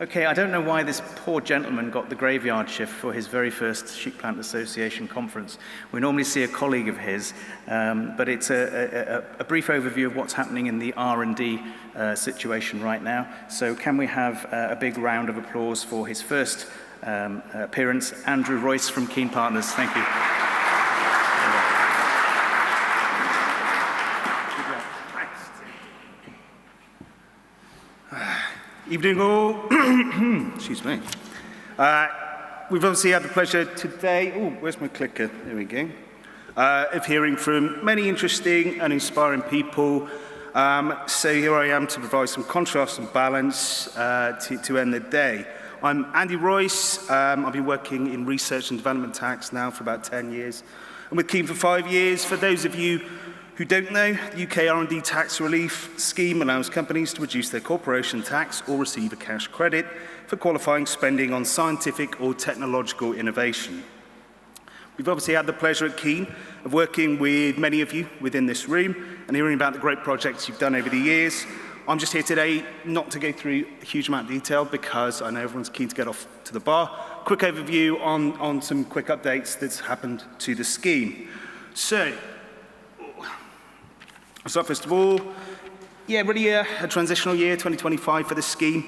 Okay, I don't know why this poor gentleman got the graveyard shift for his very first Sheep Plant Association conference. We normally see a colleague of his, but it's a brief overview of what's happening in the R&D situation right now. So can we have a big round of applause for his first appearance, Andrew Royce from Keen Partners. Thank you. Evening all. Excuse me. We've obviously had the pleasure today, where's my clicker? There we go. Of hearing from many interesting and inspiring people. So here I am to provide some contrast and balance to end the day. I'm Andy Royce. I've been working in research and development tax now for about 10 years. And with Keen for 5 years. For those of you who don't know, the UK R&D tax relief scheme allows companies to reduce their corporation tax or receive a cash credit for qualifying spending on scientific or technological innovation. We've obviously had the pleasure at Keen of working with many of you within this room and hearing about the great projects you've done over the years. I'm just here today not to go through a huge amount of detail because I know everyone's keen to get off to the bar. Quick overview on some quick updates that's happened to the scheme. So first of all, yeah, really a transitional year, 2025 for this scheme.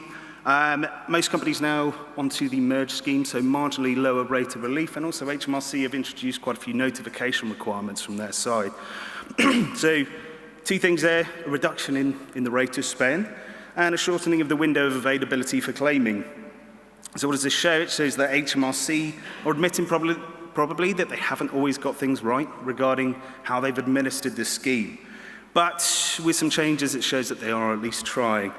Most companies now onto the merge scheme, so marginally lower rate of relief, and also HMRC have introduced quite a few notification requirements from their side. So two things there, a reduction in the rate of spend and a shortening of the window of availability for claiming. So what does this show? It shows that HMRC are admitting probably that they haven't always got things right regarding how they've administered this scheme. But with some changes, it shows that they are at least trying.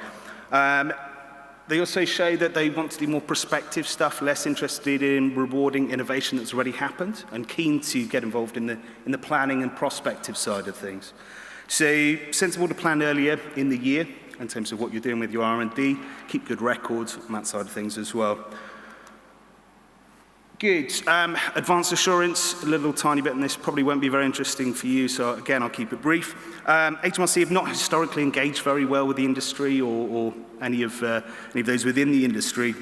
They also show that they want to do more prospective stuff, less interested in rewarding innovation that's already happened, and keen to get involved in the planning and prospective side of things. So sensible to plan earlier in the year in terms of what you're doing with your R&D, keep good records on that side of things as well. Good. Advanced assurance, a little tiny bit, and this probably won't be very interesting for you, so again, I'll keep it brief. HMRC have not historically engaged very well with the industry or any of those within the industry.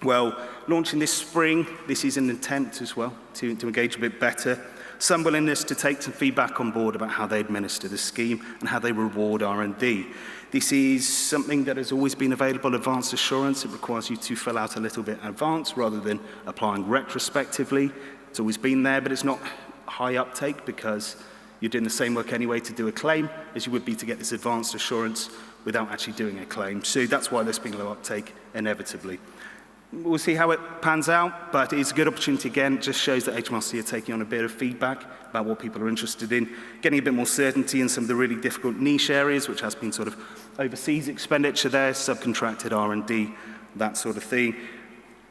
Well, launching this spring, this is an attempt as well to engage a bit better. Some willingness to take some feedback on board about how they administer the scheme and how they reward R&D. This is something that has always been available, advanced assurance. It requires you to fill out a little bit in advance rather than applying retrospectively. It's always been there, but it's not high uptake because you're doing the same work anyway to do a claim as you would be to get this advanced assurance without actually doing a claim. So that's why there's been low uptake inevitably. We'll see how it pans out, but it's a good opportunity again. It just shows that HMRC are taking on a bit of feedback about what people are interested in, getting a bit more certainty in some of the really difficult niche areas, which has been sort of overseas expenditure there, subcontracted R&D, that sort of thing.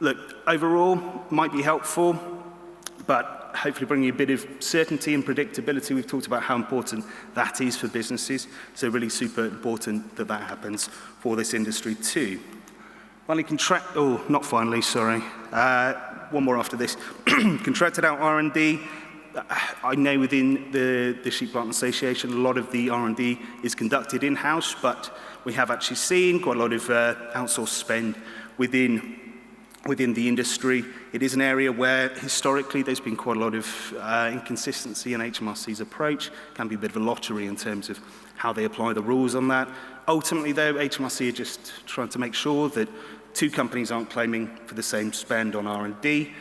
Look, overall, might be helpful, but hopefully bringing a bit of certainty and predictability. We've talked about how important that is for businesses, so really super important that that happens for this industry too. Finally, not finally, sorry. One more after this. Contracted out R&D. I know within the Sheep Plant Association, a lot of the R&D is conducted in-house, but we have actually seen quite a lot of outsourced spend within the industry. It is an area where historically there's been quite a lot of inconsistency in HMRC's approach. Can be a bit of a lottery in terms of how they apply the rules on that. Ultimately though, HMRC are just trying to make sure that two companies aren't claiming for the same spend on R&D.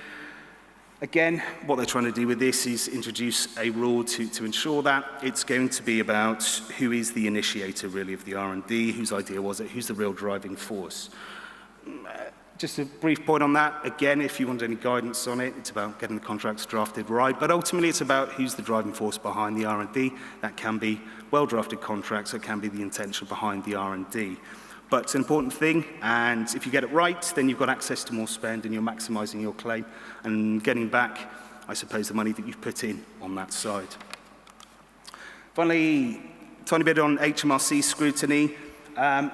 Again, what they're trying to do with this is introduce a rule to ensure that. It's going to be about who is the initiator really of the R&D, whose idea was it, who's the real driving force. Just a brief point on that. Again, if you want any guidance on it, it's about getting the contracts drafted right. But ultimately, it's about who's the driving force behind the R&D. That can be well-drafted contracts. It can be the intention behind the R&D. But it's an important thing, and if you get it right, then you've got access to more spend and you're maximizing your claim and getting back, I suppose, the money that you've put in on that side. Finally, tiny bit on HMRC scrutiny.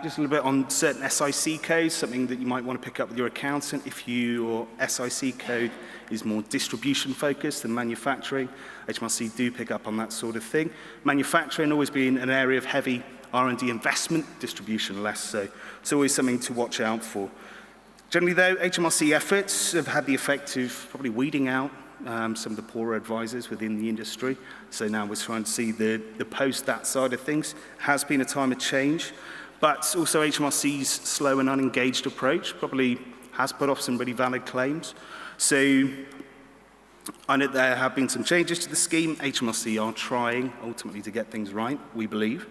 Just a little bit on certain SIC codes, something that you might want to pick up with your accountant if your SIC code is more distribution focused than manufacturing. HMRC do pick up on that sort of thing. Manufacturing always been an area of heavy R&D investment, distribution less so. It's always something to watch out for. Generally, though, HMRC efforts have had the effect of probably weeding out some of the poorer advisors within the industry. So now we're trying to see the post that side of things. Has been a time of change, but also HMRC's slow and unengaged approach probably has put off some really valid claims. So I know there have been some changes to the scheme. HMRC are trying ultimately to get things right, we believe.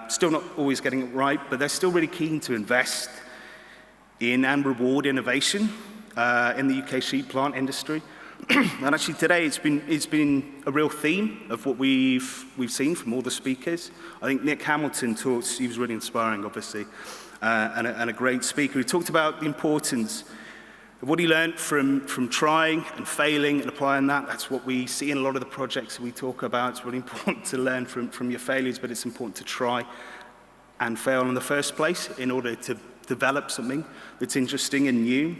Still not always getting it right, but they're still really keen to invest in and reward innovation in the UK sheep plant industry. And actually today it's been a real theme of what we've seen from all the speakers. I think Nick Hamilton talked, he was really inspiring obviously, and a great speaker. He talked about the importance of what he learned from trying and failing and applying that. That's what we see in a lot of the projects that we talk about. It's really important to learn from your failures, but it's important to try and fail in the first place in order to develop something that's interesting and new.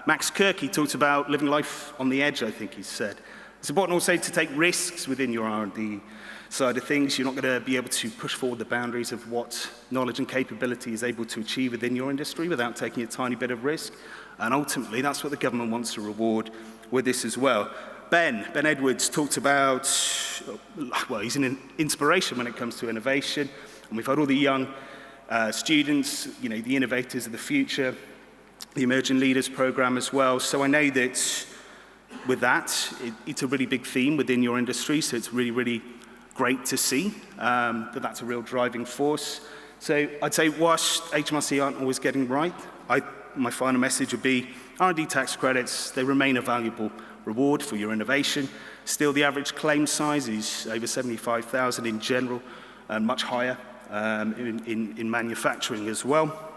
Max Kirk, he talked about living life on the edge, I think he said. It's important also to take risks within your R&D side of things. You're not going to be able to push forward the boundaries of what knowledge and capability is able to achieve within your industry without taking a tiny bit of risk. And ultimately, that's what the government wants to reward with this as well. Ben Edwards talked about, well, he's an inspiration when it comes to innovation. And we've had all the young students, you know, the innovators of the future, the Emerging Leaders program as well. So I know that with that, it's a really big theme within your industry. So it's really, really great to see that that's a real driving force. So I'd say whilst HMRC aren't always getting right, my final message would be R&D tax credits, they remain a valuable reward for your innovation. Still, the average claim size is over 75,000 in general, and much higher in manufacturing as well.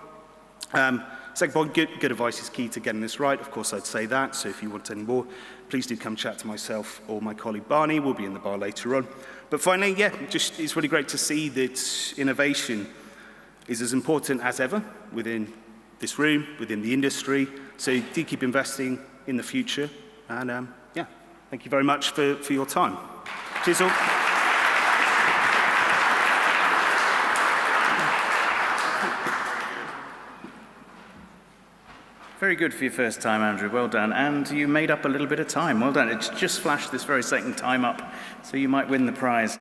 Second point, good advice is key to getting this right. Of course, I'd say that. So if you want any more, please do come chat to myself or my colleague Barney. We'll be in the bar later on. But finally, yeah, it's really great to see that innovation is as important as ever within this room, within the industry. So do keep investing in the future. And yeah, thank you very much for your time. Cheers all. Very good for your first time, Andrew. Well done. And you made up a little bit of time. Well done. It's just flashed this very second time up, so you might win the prize.